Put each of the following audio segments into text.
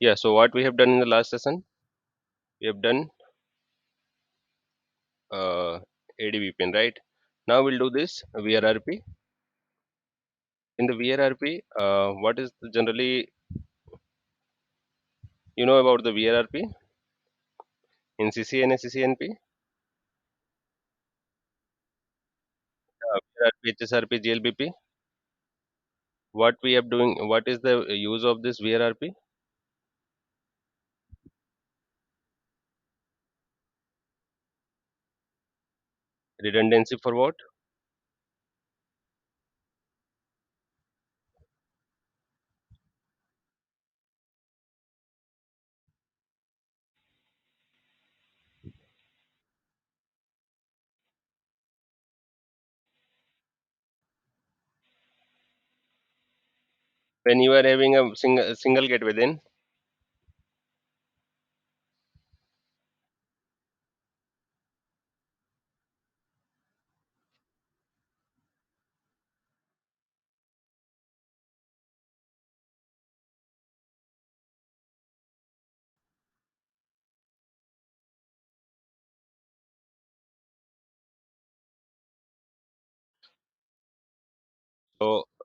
Yeah, so what we have done in the last session, we have done ADVPN, right? Now we'll do this VRRP. In the VRRP, what is the generally you know about the VRRP in CCNA, CCNP, VRRP, HSRP, GLBP. What we are doing, what is the use of this VRRP? Redundancy for what? When you are having a single gateway, then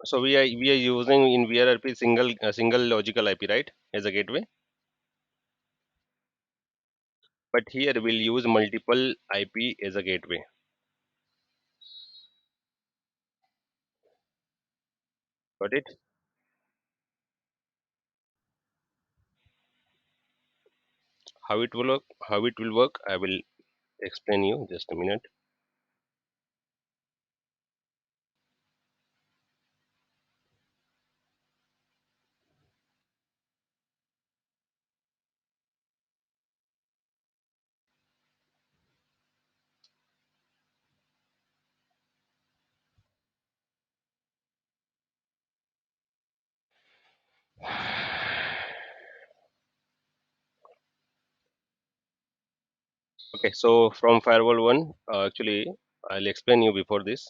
so we are using in VRRP single logical IP, right, as a gateway. But here we'll use multiple IP as a gateway. Got it? How it will work? How it will work? I will explain you. Just a minute. Okay. So from firewall one, actually, I'll explain you before this.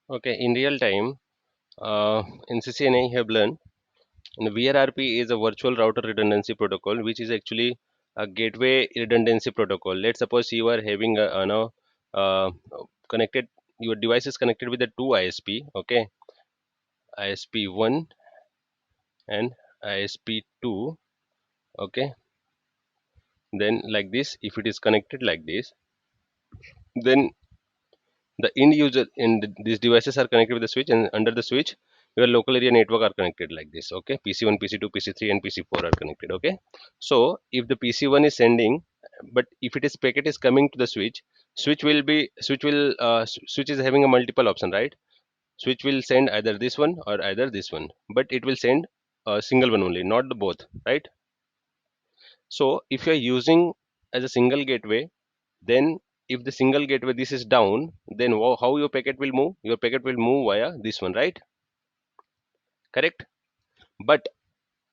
Okay. In real time, in CCNA, you have learned. And VRRP is a virtual router redundancy protocol, which is actually a gateway redundancy protocol. Let's suppose you are having uh, connected your device is connected with the two ISP, okay, ISP1 and ISP2, okay. Then like this, if it is connected like this, then the end user in these devices are connected with the switch, and under the switch your local area network are connected like this, okay. PC1, PC2, PC3 and PC4 are connected, okay. So if the PC1 is sending, but if it is packet is coming to the switch is having a multiple option, right? Switch will send either this one or either this one, but it will send a single one only, not the both, right? So if you are using as a single gateway, then if the single gateway this is down, then how your packet will move? Your packet will move via this one, right? Correct. But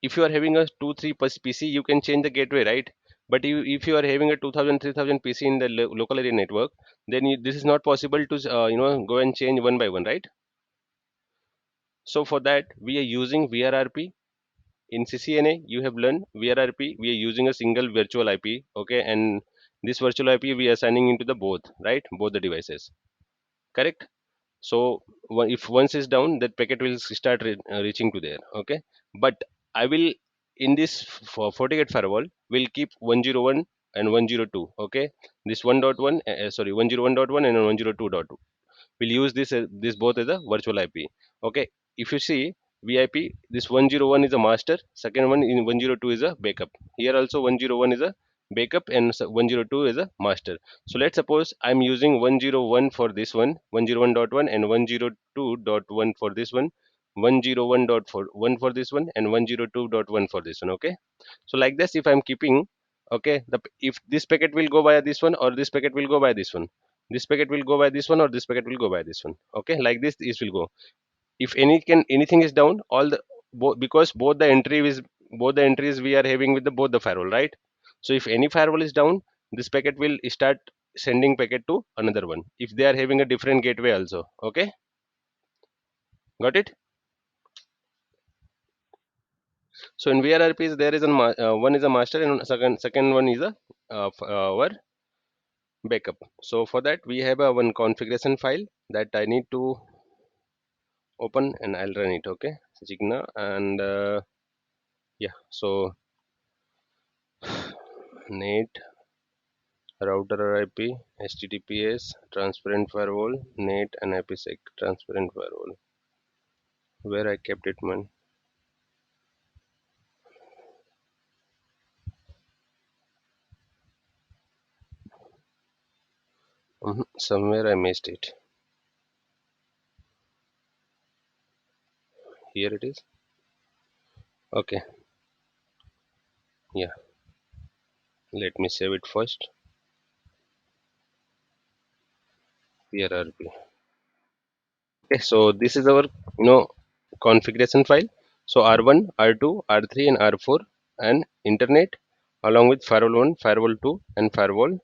if you are having a 2 3 PC, you can change the gateway, right? But if you are having a 2000 3000 PC in the local area network, then this is not possible to go and change one by one, right? So for that we are using VRRP. In CCNA you have learned VRRP, we are using a single virtual IP, okay, and this virtual IP we are assigning into the both, right, both the devices, correct. So if once is down, that packet will start reaching to there, okay. But I will in this for Fortigate firewall will keep 101 and 102, okay. This 1.1 sorry 101.1 and 102.2 will use this both as a virtual IP. Okay, if you see VIP, this 101 is a master, second one in 102 is a backup. Here also 101 is a backup and 102 is a master. So let's suppose I'm using 101 for this one, 101.1 and 102.1 for this one, 101.1 for this one and 102.1 for this one. Okay, so like this if I'm keeping, okay, if this packet will go via this one or this packet will go via this one, this packet will go by this one or this packet will go by this one, okay, like this will go. If anything is down, all the because both the entries we are having with the both the firewall, right? So if any firewall is down, this packet will start sending packet to another one if they are having a different gateway also. Okay, got it? So in VRRPs there is one is a master and second one is a our backup. So for that we have a one configuration file that I need to open and I'll run it. Okay, Signa and yeah, so net router IP HTTPS transparent firewall net and IPsec transparent firewall, where I kept it, man. Somewhere I missed it. Here it is. Okay, yeah, let me save it first. VRRP. Okay, so this is our configuration file. So R1, R2, R3 and R4 and internet along with firewall 1, firewall 2 and firewall.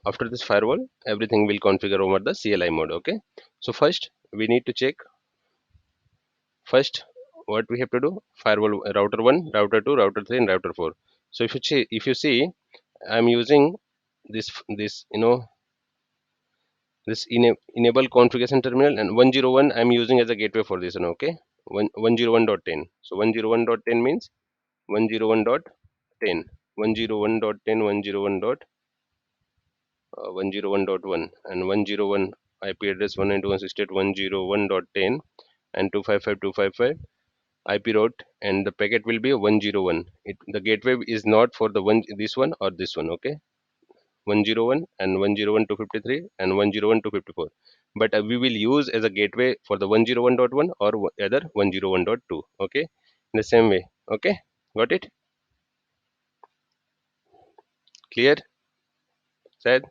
After this firewall everything will configure over the CLI mode. Okay, so first we need to check first what we have to do. Firewall router 1, router 2, router 3 and router 4. So if you see I'm using this this enable configuration terminal and 101 I'm using as a gateway for this one. Okay, 101.10. So 101.10 means 101.10, 101.10, 101.1 and 101 IP address 192.168.101.10 and 255.255 IP route, and the packet will be 101. The gateway is not for the one this one or this one. Okay, 101 and 101 253 and 101 254, but we will use as a gateway for the 101.1 or other 101.2. Okay, in the same way. Okay, got it? Clear? Said?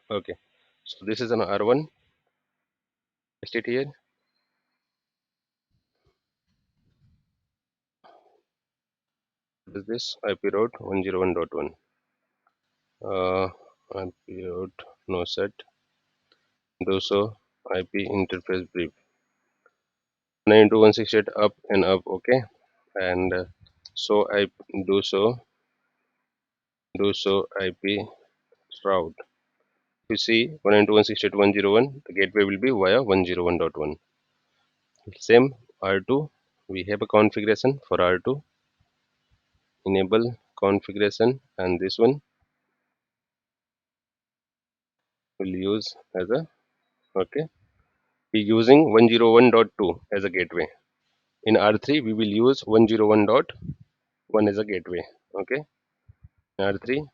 Okay, so this is an R1. Paste it here. What is this? IP route 101.1. IP route no set. Do so. IP interface brief 92168 up and up. Okay, and so I do so IP route. If you see 192.168.101, the gateway will be via 101.1. Same R2, we have a configuration for R2, enable configuration, and this one will use as a, okay, we using 101.2 as a gateway. In R3, we will use 101.1 as a gateway. Okay, in R3,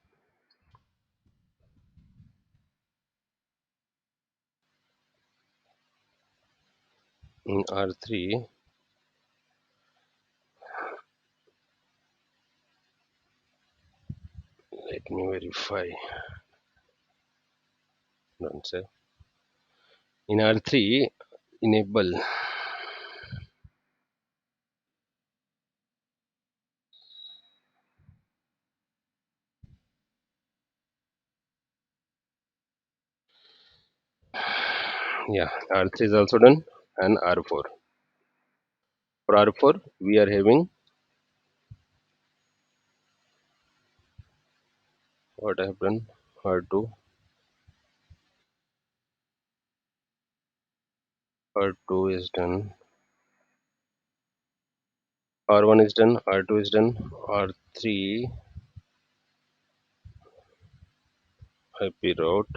in R3, let me verify. Don't say. In R3, enable. Yeah, R3 is also done, and R4. For R4, we are having what I have done. R2, R2 is done. R1 is done. R2 is done. R3 IP route.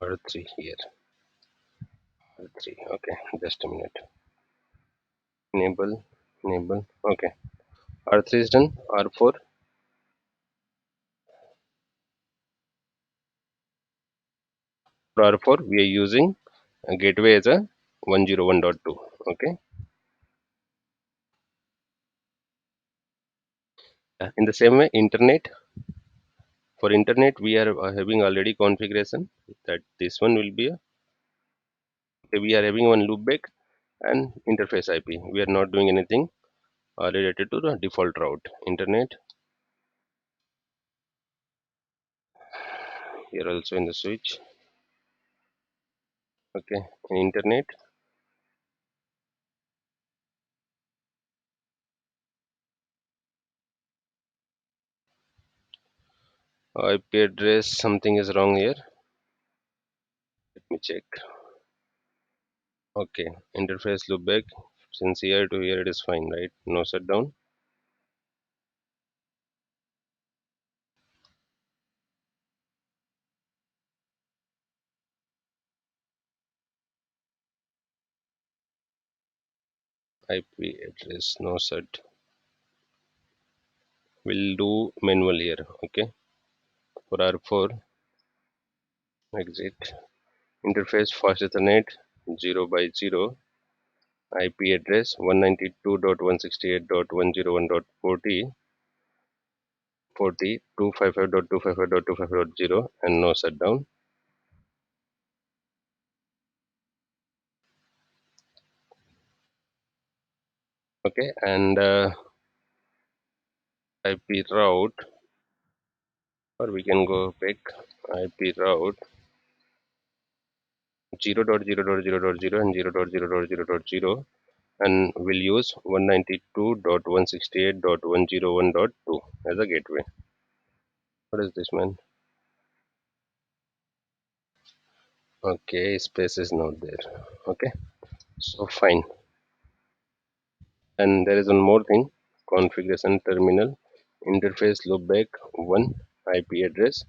R3 here. R3. Okay, just a minute. Enable, enable. Okay, R3 is done. R4. For R4, we are using a gateway as a 101.2. Okay. In the same way, internet. For internet, we are having already configuration that this one will be a. Okay, we are having one loopback and interface IP. We are not doing anything related to the default route. Internet, here also in the switch. Okay, in internet, IP address, something is wrong here. Let me check. Okay, interface loopback, since here to here it is fine, right? No shutdown. IP address, no shut. We'll do manual here. Okay, for R4, exit. Interface fast Ethernet 0 by 0. IP address 192.168.101.40 40 255.255.255.0 and no shutdown. Okay, and IP route, or we can go back. IP route 0.0.0.0 and 0.0.0.0, and we'll use 192.168.101.2 as a gateway. What is this, man? Okay, space is not there. Okay, so fine. And there is one more thing: configuration terminal interface loopback 1 IP address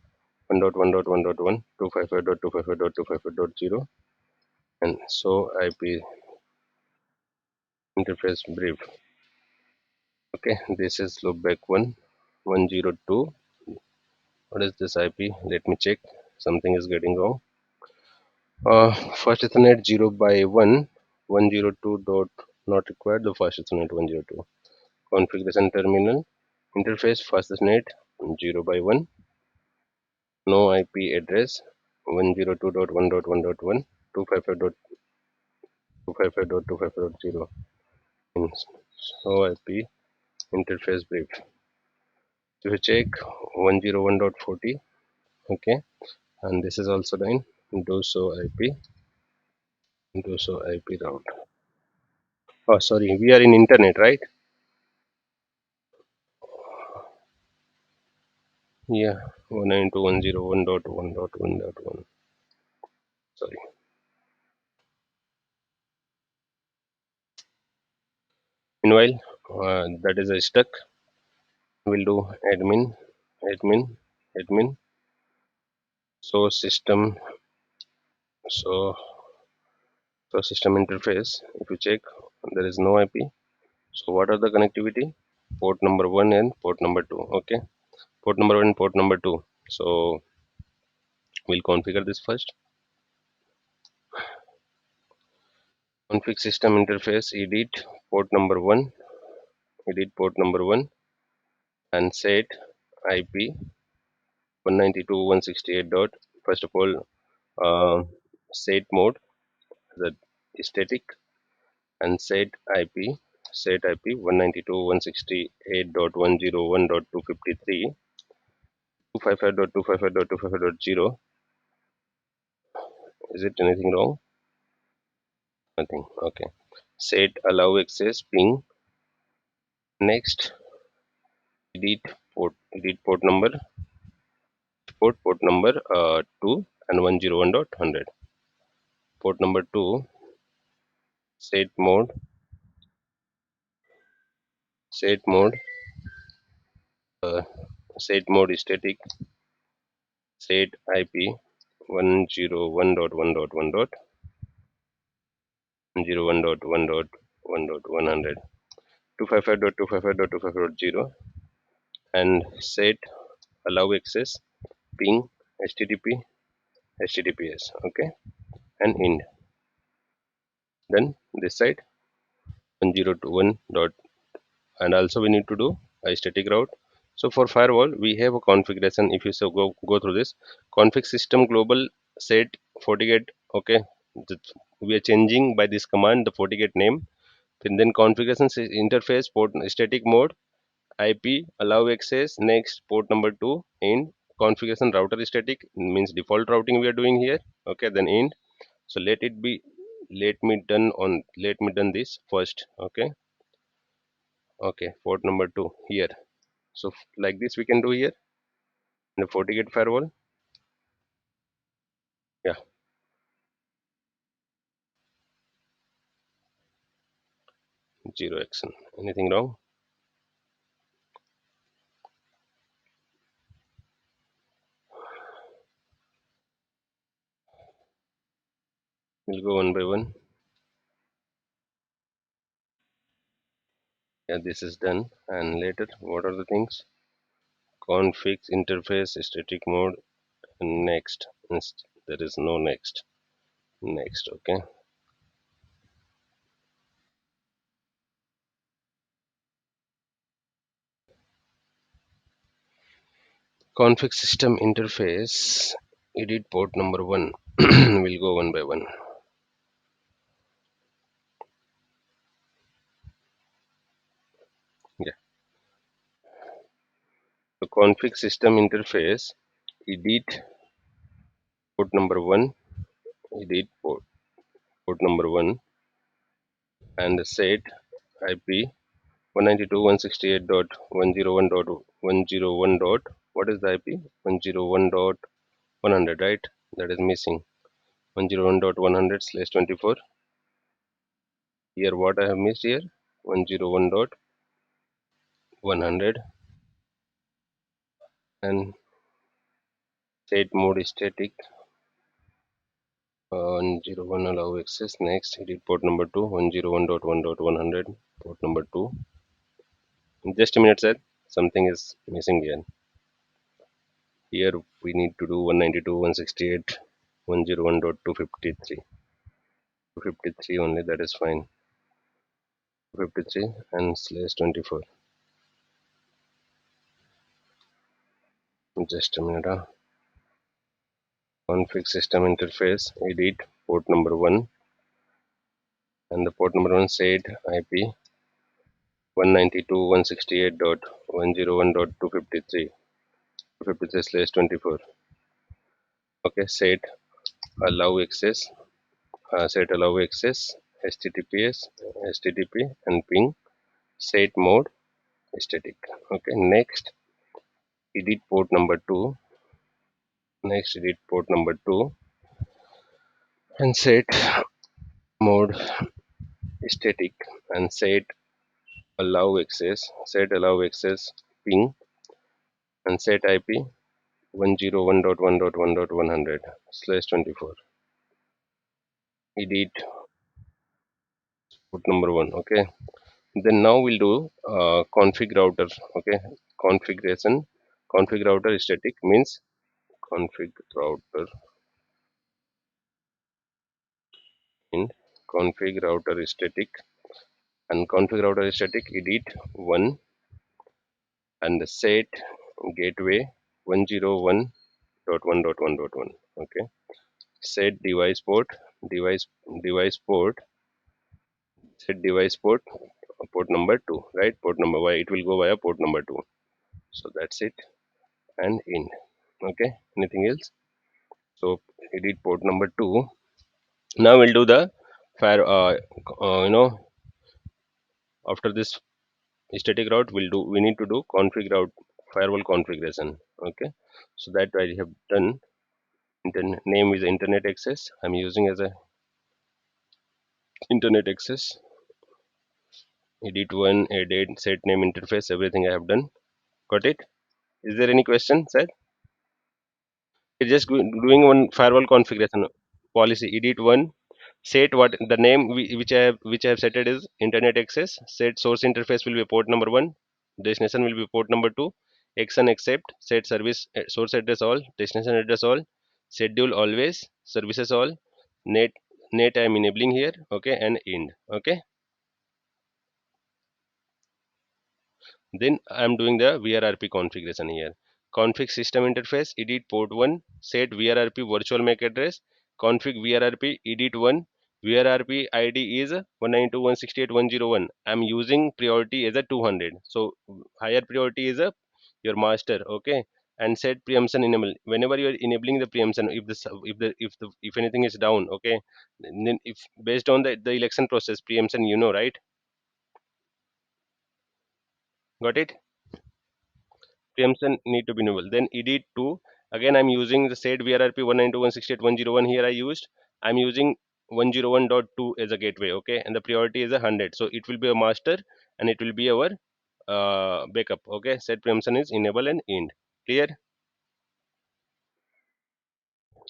1.1.1.1 255.255.255.0, and so IP interface brief. Okay, this is loopback 1 102. What is this IP? Let me check. Something is getting wrong. First Ethernet 0 by 1 102 dot not required. The first Ethernet 102. Configuration terminal interface fast Ethernet 0 by 1. No IP address 102.1.1.1 255.255.255.0 in so IP interface brief. If you check 101.40, okay, and this is also done. Do so IP route. Oh, sorry, we are in internet, right? Yeah, 192.101.1.1.1. Sorry. Meanwhile, that is a stuck. We'll do admin, admin. So system, so system interface. If you check, there is no IP. So what are the connectivity? Port number 1 and port number 2. Okay, port number 1 and port number 2. So we'll configure this first. Config system interface edit port number 1, edit port number 1, and set IP 192.168 dot. First of all, set mode, the static, and set IP 192.168.101.253 255.255.255.0. Is it anything wrong? Nothing. Okay. Set allow access ping. Next, edit port number, port number 2 and 101.100. Port number 2, set mode, set mode, uh, set mode static, set IP 101.1.1.1.1.100 255.255.255.0, and set allow access ping HTTP HTTPS. Okay, and end. Then this side 1021 dot, and also we need to do a static route. So for firewall we have a configuration. If you so go through this config system global set Fortigate. Okay, we are changing by this command the Fortigate name. Then configuration interface port static mode, IP allow access. Next port number 2 end configuration router static means default routing we are doing here. Okay, then end. So let it be, let me done this first. Okay, okay, port number 2 here. So like this we can do here in the Fortigate firewall. Yeah, 0 action. Anything wrong? We'll go one by one. Yeah, this is done. And later, what are the things? Config interface static mode and next. There is no next. Next, okay. Config system interface. Edit port number 1. We'll go one by one. Yeah. The config system interface. Edit port number 1. Edit port number 1 and set IP 192.168.101.101 dot, what is the IP? 101.100, right? That is missing. 101.100/24. Here what I have missed here? 101.100 and set mode static. 101 allow access. Next edit port number 2. 101.1.100 port number 2. Just a minute, sir. Something is missing here. Here we need to do 192.168.101.253. 253 only, that is fine. 253 and /24. Just a minute. Config system interface, edit port number 1 and the port number 1 said IP 192.168.101.253. 253/24. Okay, allow access, set allow access, HTTPS, HTTP and ping, set mode static. Okay, next edit port number 2. Next edit port number 2 and set mode static and set allow access ping and set IP 101.1.1.100/24. Edit port number 1. Okay, then now we'll do config router. Okay, config router static means config router in config router static and config router static edit 1 and set gateway 101.1.1.1. Okay, set device port, set device port number 2, right? Port number y, it will go via port number 2. So that's it. And in. Okay, anything else? So edit port number 2. Now we'll do the fire after this static route we need to do config route firewall configuration. Okay, so that I have done. Then name is internet access, I'm using as a internet access. Edit 1, edit, set name, interface, everything I have done. Got it? Is there any question, sir? It's just doing one firewall configuration policy. Edit 1, set what the name which I have set it is internet access. Set source interface will be port number 1, destination will be port number 2. Action accept, set service source address all, destination address all, schedule always, services all, net I am enabling here. Okay, and end. Okay, then I am doing the VRRP configuration here. Config system interface, edit port 1, set VRRP virtual MAC address, config VRRP, edit 1, VRRP ID is 192.168.101. I'm using priority as a 200. So higher priority is a your master, okay? And set preemption enable. Whenever you are enabling the preemption, if anything is down, okay, then if based on the election process preemption, you know, right? Got it? Preemption need to be enabled. Then edit to, again I'm using the said VRRP 192.168.101. Here I used, I'm using 101.2 as a gateway, okay, and the priority is 100. So it will be a master and it will be our backup, okay. Set preemption is enable and end. Clear?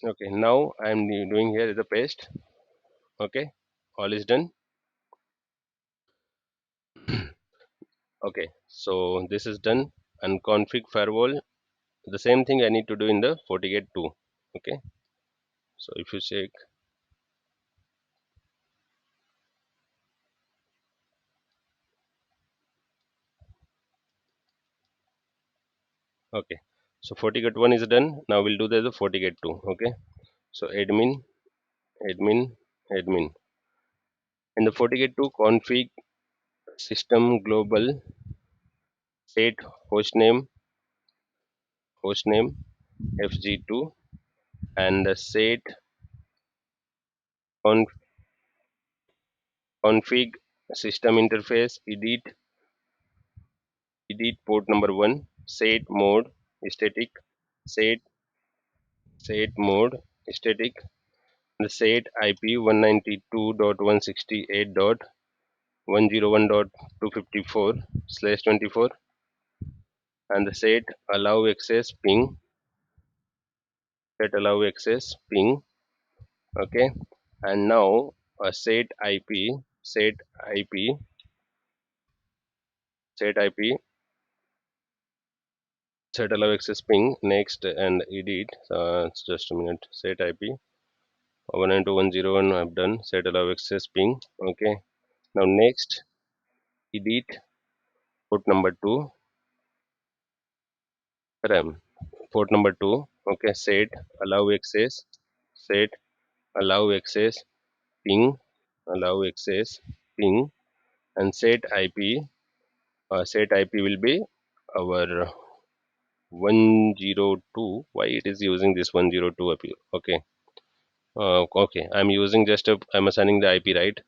Okay, now I'm doing here is a paste, okay, all is done. Okay, so this is done. And config firewall, the same thing I need to do in the Fortigate 2, okay. So if you check, okay, so Fortigate 1 is done. Now we'll do the Fortigate 2, okay. So admin, admin, admin. In the Fortigate 2 config system global set hostname fg2, and the set conf, config system interface edit port number 1, set mode static, set mode static, the set IP 192.168.101.254/24, and the set allow access ping, ping, okay. And now set ip, set ip set ip set allow access ping next, and edit, it's just a minute, set ip 192.101 I've done, set allow access ping, okay. Now next, edit port number 2, ram port number 2, okay. Allow access set allow access ping allow access ping, and set ip will be our 102. Why it is using this 102 up here, okay. Okay, I'm using just a, I'm assigning the IP, right.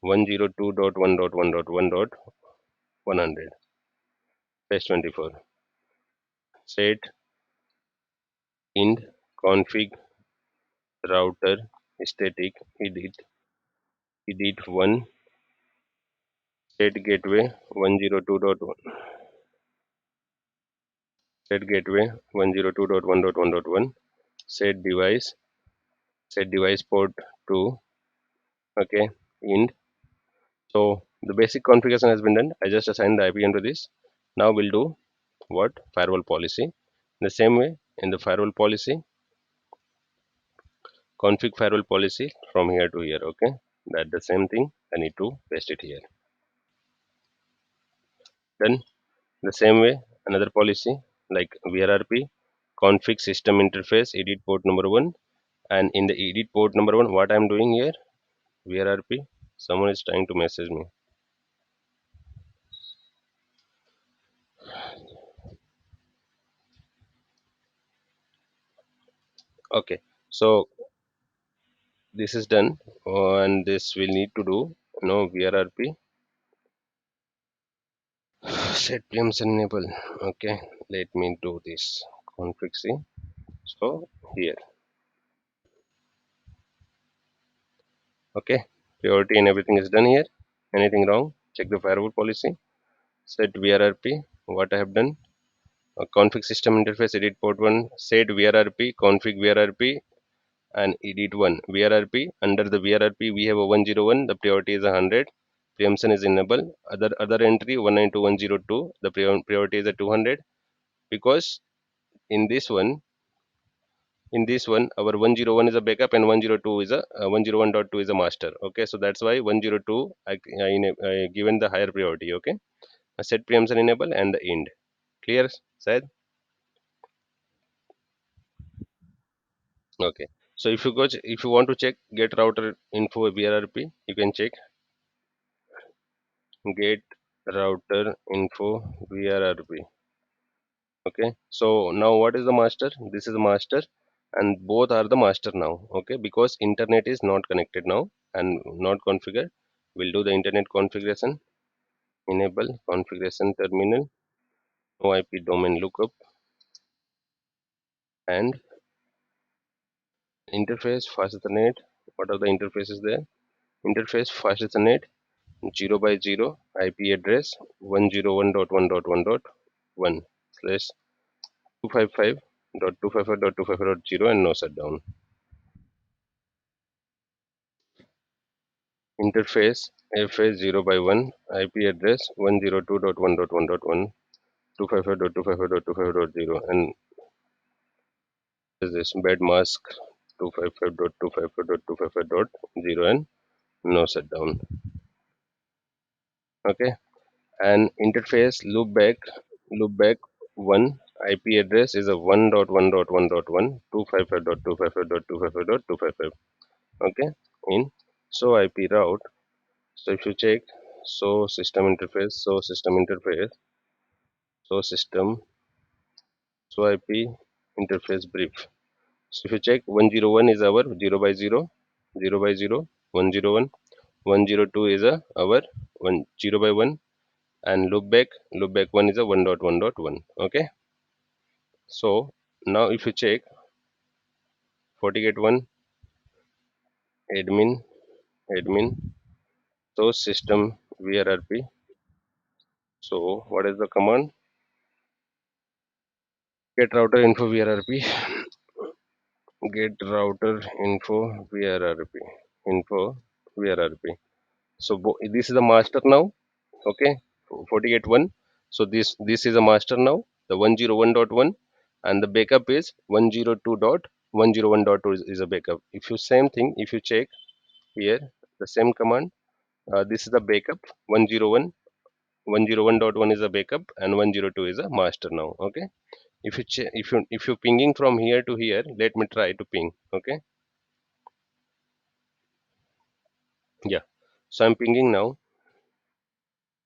102.1.1.1.100/24. Set ind config router static edit 1, set gateway 102.1, set gateway 102.1.1.1, set device port 2, okay, ind. So the basic configuration has been done. I just assigned the IP into this. Now we'll do what? Firewall policy. The same way, in the firewall policy, config firewall policy from here to here, okay. That the same thing. I need to paste it here. Then the same way, another policy like VRRP config system interface edit port number 1, and in the edit port number 1, what I'm doing here, VRRP. Someone is trying to message me. Okay, so this is done, and this will need to do, VRRP set preemption enable, okay. Let me do this config C. So here, okay, priority and everything is done here. Anything wrong, check the firewall policy, set VRRP, what I have done, config system interface edit port 1, set VRRP config VRRP, and edit 1 VRRP. Under the VRRP we have a 101, the priority is 100, preemption is enabled. Other entry 192.102, the priority is a 200, because in this one our 101 is a backup and 102 is a 101.2 is a master, okay. So that's why 102 I given the higher priority, okay. Set preemption enable and the end. Clear, said? Okay, So if you go, if you want to check get router info vrrp, you can check get router info vrrp. Okay, so now what is the master? This is the master, and both are the master now. Okay, because internet is not connected now and not configured. We'll do the internet configuration. Enable configuration terminal, no ip domain lookup, and interface fast ethernet. What are the interfaces there? Interface fast ethernet 0 by 0 ip address 101.1.1.1 slash 255.255.255.0 and no shutdown. Interface FS 0 by 1 IP address 102.1.1.1 255.255.255.0 and is this bed mask 255.255.255.0 and no shutdown. Okay, and interface loopback 1 IP address is a 1.1.1.1 255.255.255.255. Okay, in so IP route. So if you check so system interface, so system, so IP interface brief. So if you check 101 is our 0 by 0, 0 by 0, 101, 102 is a our 1 0 by 1, and loopback 1 is a 1.1.1. Okay, so now if you check Fortigate 1 admin admin so system vrrp. So what is the command? Get router info vrrp. Get router info vrrp info vrrp. So this is a master now. Okay, 48.1. So this is a master now, the 101.1, and the backup is 102.101.2 is a backup. If you same thing, if you check here the same command, this is the backup 101. 101.1 is a backup and 102 is a master now. Okay, if you if you pinging from here to here, let me try to ping. Okay, yeah, so I'm pinging now.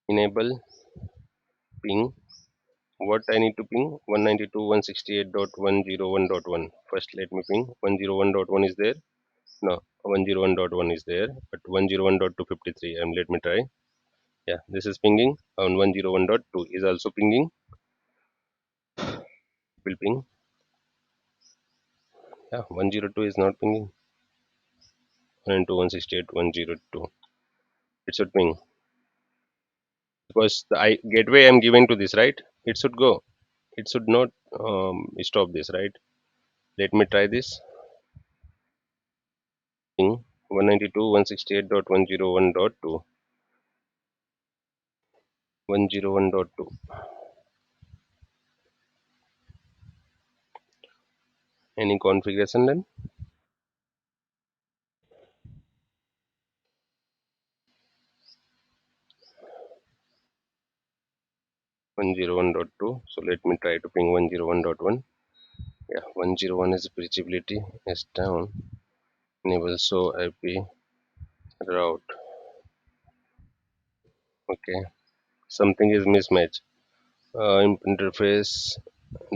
Enable ping. What I need to ping? 192.168.101.1. First let me ping. 101.1 is there. No, 101.1 is there, but 101.253. And let me try. Yeah, this is pinging. On 101.2 is also pinging. Will ping. Yeah, 102 is not pinging. 192.168.102. It should ping because the gateway I'm giving to this, right? It should go. It should not stop this, right? Let me try this. Ping 192.168.101.2. 101.2. Any configuration then? 101.2. So let me try to ping 101.1. Yeah, 101 is breachability is down. Enable so IP route. Okay, something is mismatch. Interface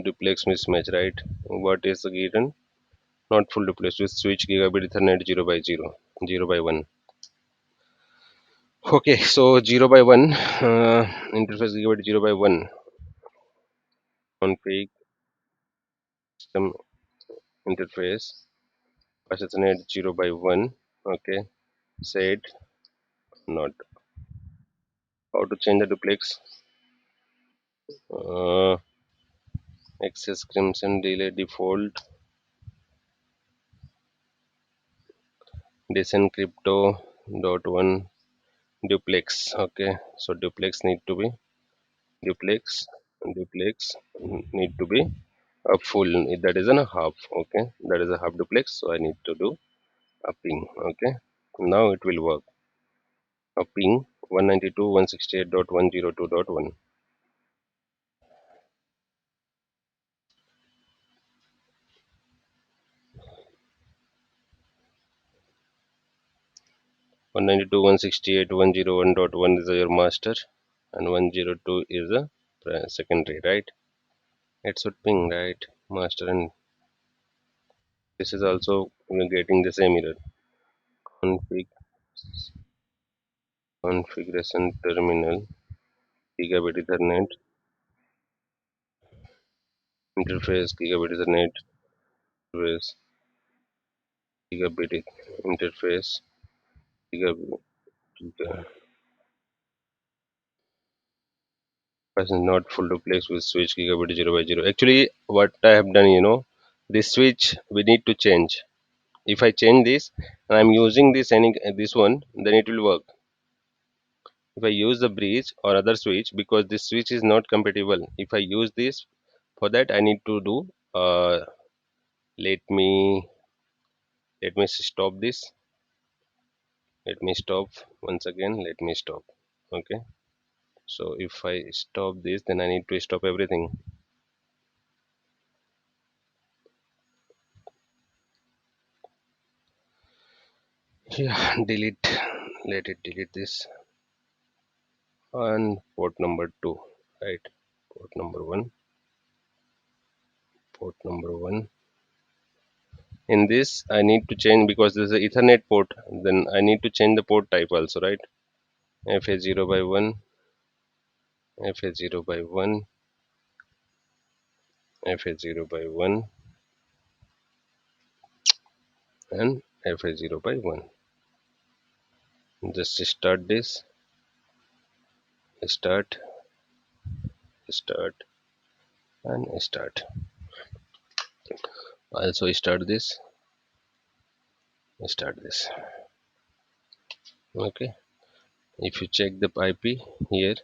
duplex mismatch, right? What is the given? Not full duplex with switch gigabit Ethernet 0 by 0, 0 by 1. Okay, so 0 by 1, interface gigabit 0 by 1. Config system interface fast Ethernet 0 by 1. Okay, set not. How to change the duplex? Uh, access crimson delay default descent crypto dot one duplex. Okay, so duplex need to be duplex duplex need to be a full, that is a half. Okay, that is a half duplex, so I need to do a ping. Okay, now it will work. A ping 192.168.102.1. 192.168.101.1 is your master, and 102 is a secondary, right? It should ping, right? Master, and this is also getting the same error. Config configuration terminal gigabit Ethernet interface gigabit Ethernet interface gigabit interface gigabit is not full duplex with switch gigabit 0 by 0. Actually, what I have done, this switch we need to change. If I change this and I'm using this one, then it will work. If I use the bridge or other switch, because this switch is not compatible, if I use this, for that I need to do let me stop this. Let me stop once again. Let me stop. Okay. So if I stop this, then I need to stop everything. Yeah, delete. Let it delete this. And port number 2, right? Port number 1. Port number 1. In this, I need to change because this is an Ethernet port. Then I need to change the port type also, right? FA0 by 1, FA0 by 1, FA0 by 1, and FA0 by 1. Just start this. Start, start, and start. Also start this. Start this. Okay. If you check the IP here,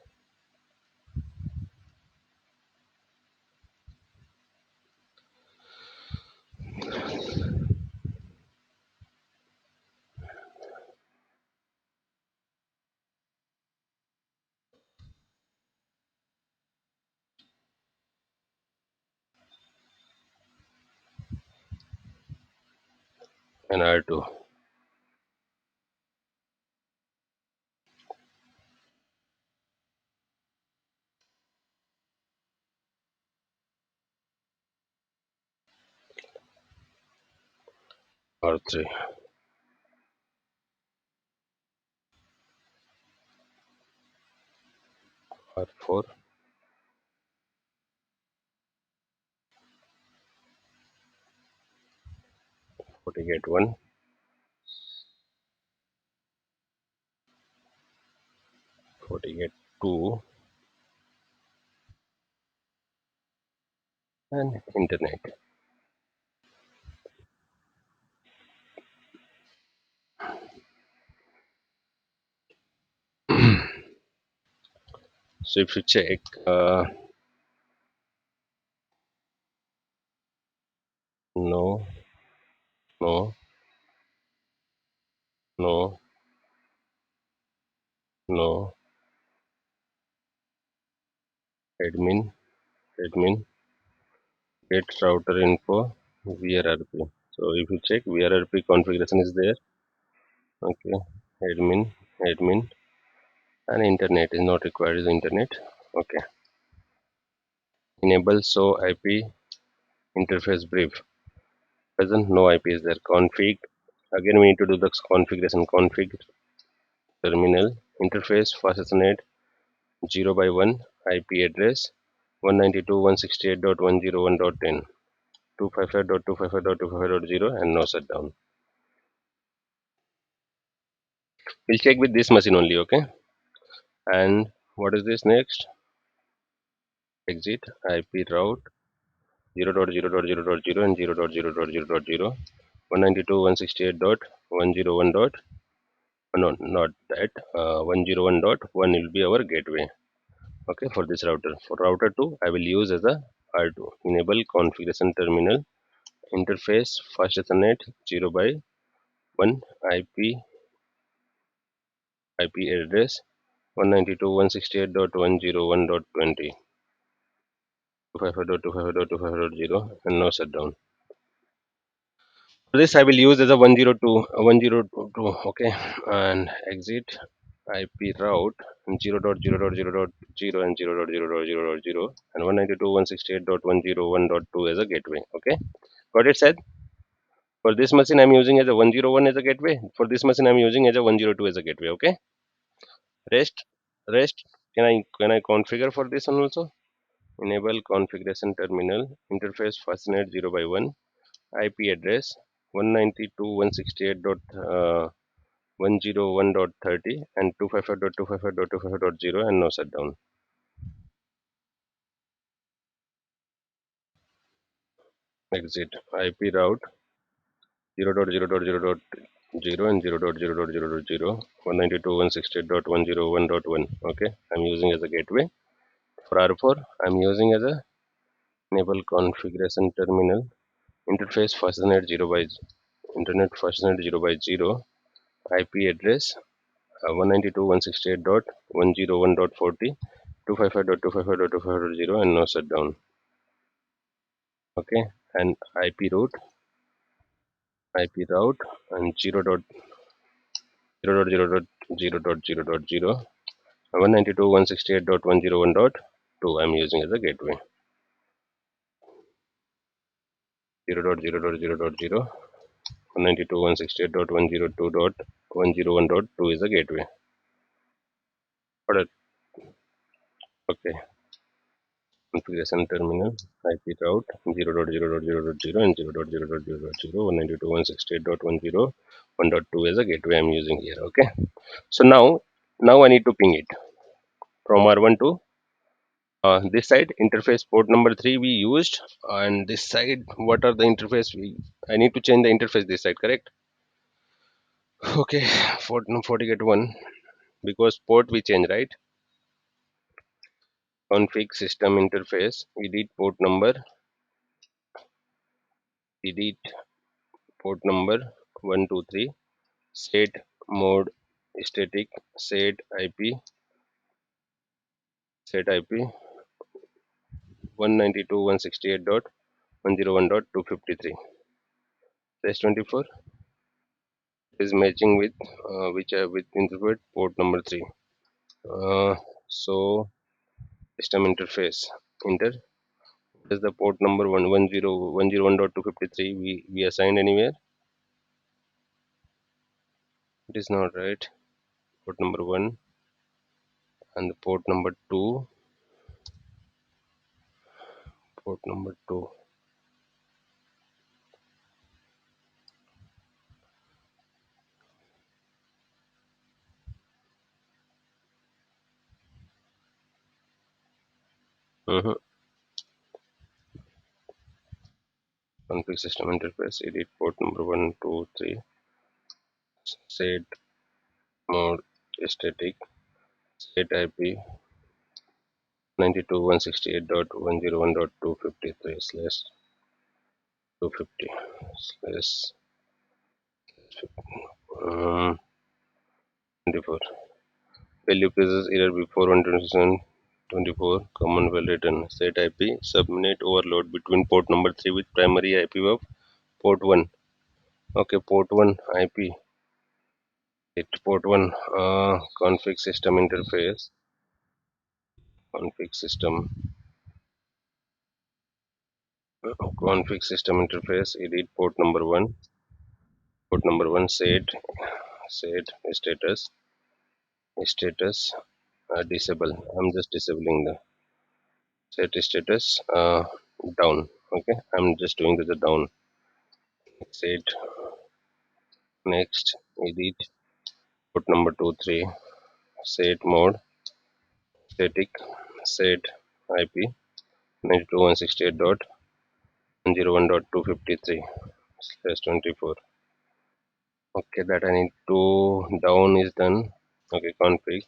and R2, R3, R4, Fortigate 1, Fortigate 2, and internet. So if you check, no, no, no, no, admin, admin, get router info, VRRP. So if you check, VRRP configuration is there. Okay, admin, admin, and internet is not required. Is internet. Okay. Enable show IP interface brief. Present no IP is there. Config. Again, we need to do the configuration. Config terminal interface fast Ethernet 0 by 1 IP address 192.168.101.10 255.255.255.0 and no shutdown. We'll check with this machine only, okay? And what is this next? Exit IP route 0.0.0.0 and 0.0.0.0 192.168.101. No, not that. 101.1 will be our gateway. Okay, for this router. For router 2, I will use as a R2. Enable configuration terminal interface fast Ethernet 0 by 1 IP address 192.168.101.20 255.255.255.0 and no shutdown. This I will use as a 102, okay, and exit IP route 0.0.0.0 and 0.0.0.0 and 192.168.101.2 as a gateway. Okay, got it said. For this machine I'm using as a 101 as a gateway. For this machine I'm using as a 102 as a gateway. Okay, rest rest. Can I configure for this one also? Enable configuration terminal interface fastnet 0 by 1 IP address 192.168.101.30 and 255.255.255.0 and no shutdown. Exit IP route 0.0.0.0 and 0.0.0.0 192.168.101.1. Okay, I'm using as a gateway. For R4 I'm using as a enable configuration terminal interface fastnet 0 by internet fastnet 0 by 0 IP address 192.168.101.40 255.255.255.0 and no shutdown. Okay, and IP route and 0.0.0.0.0 192.168.101.2 I'm using as a gateway. 0.0.0.0 192.168.102.101.2 is a gateway. Got it? Okay. Configuration terminal IP route 0.0.0.0 and 0.0.0.0 192.168.101.2 is a gateway I'm using here. Okay. So now I need to ping it from R1 to this side interface port number 3 we used, and this side what are the interface I need to change the interface this side, correct? Okay, Fortigate 1 because port we change, right? Config system interface edit port number 123 set mode static set IP 192.168.101.253 /24 is matching with with interpret port number 3. So system interface enter is the port number 101.253 we assigned anywhere. It is not right. Port number 1 and the port number 2. Port number 2. Config system interface edit port number 123 set mode static set IP 92.168.101.253 slash 250 slash 24. Value presses error before 127.24 common well written. Set IP subnet overload between port number 3 with primary IP of port 1. Okay, port 1 IP. Port 1 config system interface. Config system interface edit port number 1. Port number 1 set status disable. I'm just disabling the set status down. Okay, I'm just doing the down. Set next edit port number 23 set mode static set IP 92.168.101.253 slash 24. Okay, that I need to down is done. Okay, config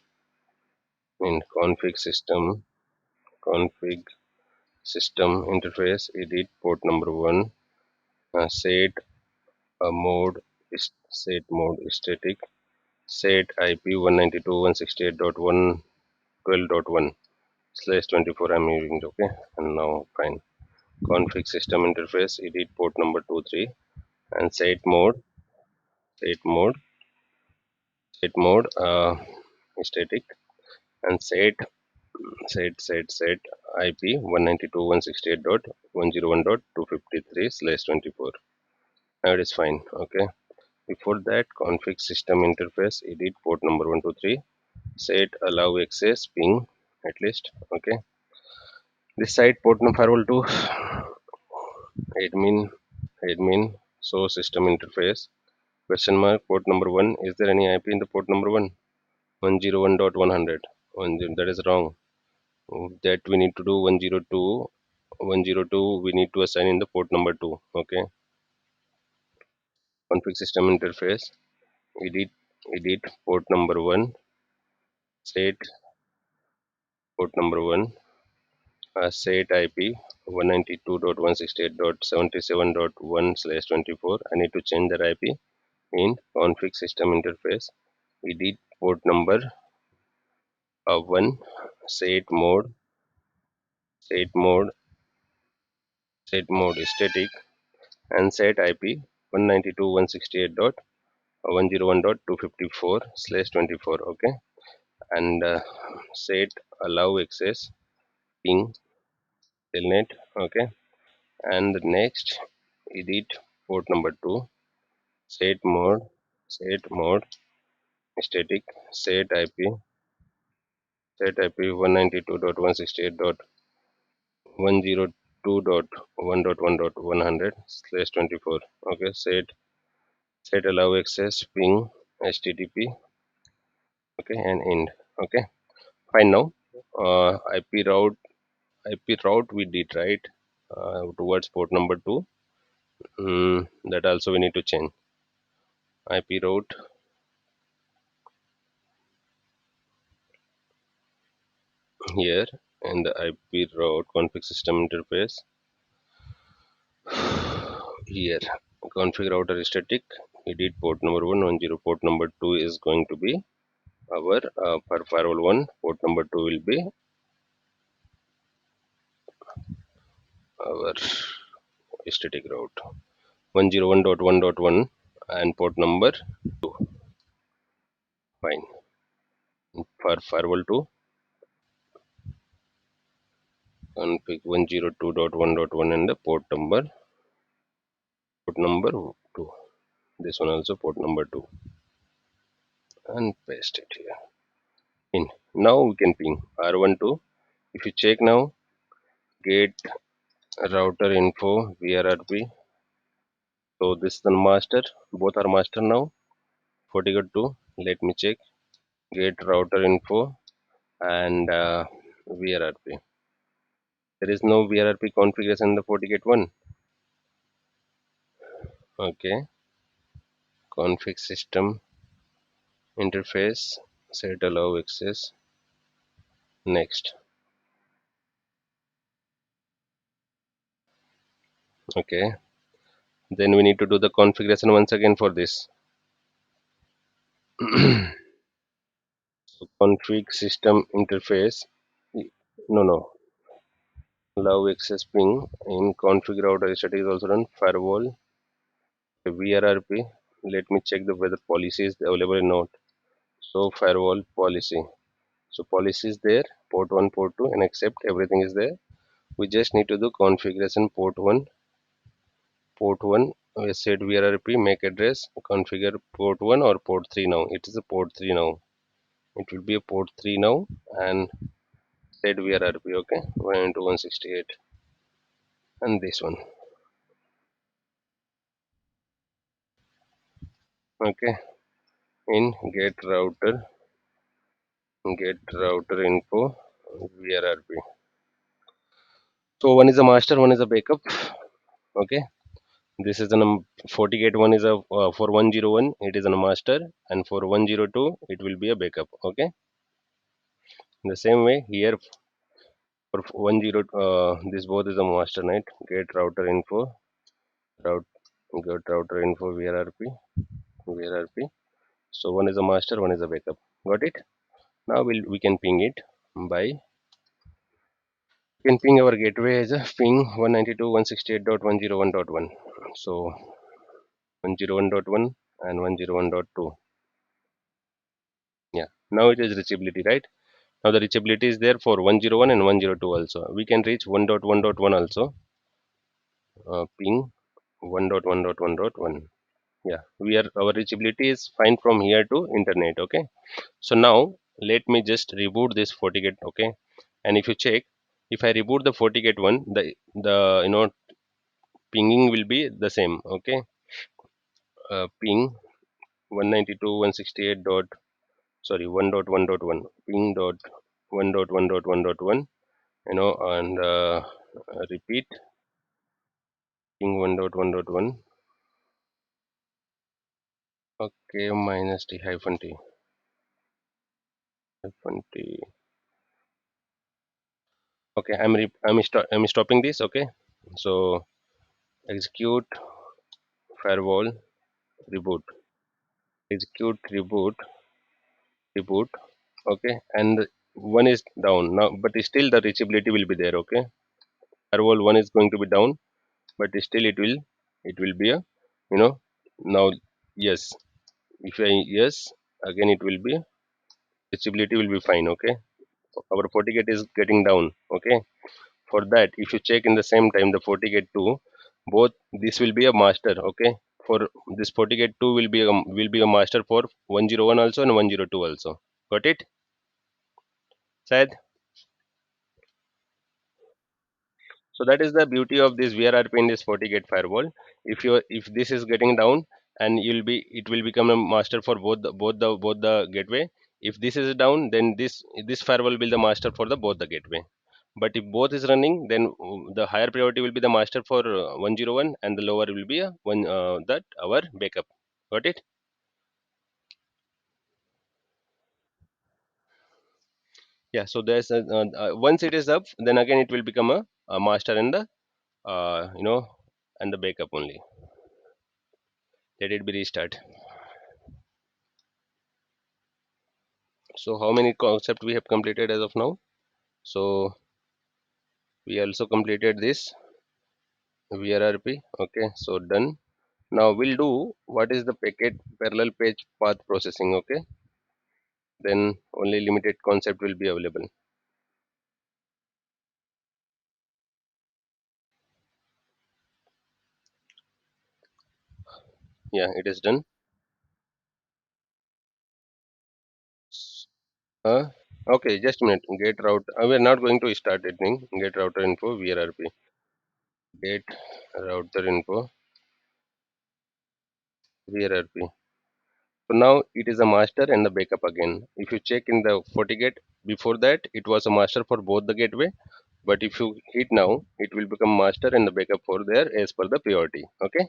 system interface edit port number 1 set mode static set IP 192.168.112.1 slash 24 I'm using. Okay, and now fine. Config system interface edit port number 23 and set mode, static, and set IP 192.168.101.253/24. Now it is fine. Okay. Before that, config system interface, edit port number 123, set allow access ping at least. Okay. This side port number firewall to admin show system interface question mark port number 1. Is there any IP in the port number 1? 101.100. That is wrong. That we need to do 102. 102 we need to assign in the port number 2. Okay. Config system interface, edit port number 1, set port number 1, set IP 192.168.77.1/24. I need to change that IP in config system interface, edit port number 1, set mode, set mode, set mode static, and set IP 192.168.101.254/24. Okay, and set allow access ping telnet. Okay, and the next edit port number 2, set mode static, set IP 192.168.102.1.1.100/24. Okay, set allow access ping http. Okay, and end. Okay, fine. Now IP route we did, right, towards port number 2. That also we need to change. IP route here, and the IP route config system interface here. Config router static, edit port number 110. Port number 2 is going to be our for firewall 1. Port number 2 will be our static route 101.1.1 and port number 2. Fine. For firewall 2, config 102.1.1 and the port number 2. This one also port number 2, and paste it here in. Now we can ping R12. If you check now, get router info VRRP. So this is the master. Both are master now. Fortigate 2. Let me check. Get router info and VRRP. There is no VRRP configuration in the Fortigate 1. Okay. Config system interface. Set allow access. Next. Okay. Then we need to do the configuration once again for this. So config system interface. No. Allow access ping in config router static is also run firewall VRRP. Let me check the whether policy is available or not. So firewall policy. So policy is there, port 1, port 2, and accept everything is there. We just need to do configuration port 1. Port 1, we said VRRP make address, configure port 1 or port 3 now. It is a port 3 now. It will be a port 3 now, and set VRRP. Okay, 192.168, and this one. Okay, in get router info VRRP. So one is a master, one is a backup. Okay, this is a Fortigate one is a for 101 it is a master, and for 102 it will be a backup. Okay, in the same way here for 10 this both is a master, right? Get router info route get router info VRRP. So one is a master, one is a backup. Got it? Now we can ping it by can ping our gateway as a ping 192.168.101.1. So 101.1 and 101.2. Yeah, now it is reachability, right? Now the reachability is there for 101 and 102 also. We can reach 1.1.1 also. Ping 1.1.1.1. Yeah, we are our reachability is fine from here to internet. Okay. So now let me just reboot this Fortigate. Okay, and if you check, if I reboot the Fortigate one, the pinging will be the same. Okay, ping 192.168 dot sorry 1.1.1 ping dot 1.1.1.1, and repeat ping 1.1.1. Okay, minus t hyphen t hyphen t. Okay, I'm stopping this. Okay, so execute firewall reboot, execute reboot. Okay, and one is down now, but still the reachability will be there. Okay, firewall one is going to be down, but still it will be a, you know now. Yes, if I yes, again it will be reachability will be fine. Okay, our FortiGate is getting down. Okay, for that if you check in the same time the FortiGate 2, both this will be a master. Okay, for this FortiGate 2 will be a master for 101 also and 102 also. Got it, Said? So that is the beauty of this VRRP in this FortiGate firewall. If this is getting down, and it will become a master for both the gateway. If this is down, then this firewall will be the master for the both the gateway. But if both is running, then the higher priority will be the master for 101, and the lower will be a one that our backup. Got it? Yeah. So once it is up, then again it will become a master and the and the backup only. Let it be restart. So how many concept we have completed as of now? So we also completed this VRRP. Okay, so done. Now we'll do what is the packet parallel page path processing. Okay, then only limited concept will be available. Yeah, it is done. Uh, okay, just a minute. Get route. We're not going to start anything. Get router info VRRP. Get router info VRRP. So now it is a master and the backup again. If you check in the FortiGate, before that it was a master for both the gateway. But if you hit now, it will become master and the backup for there as per the priority. Okay,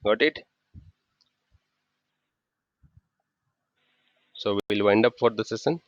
got it? So we'll wind up for the session.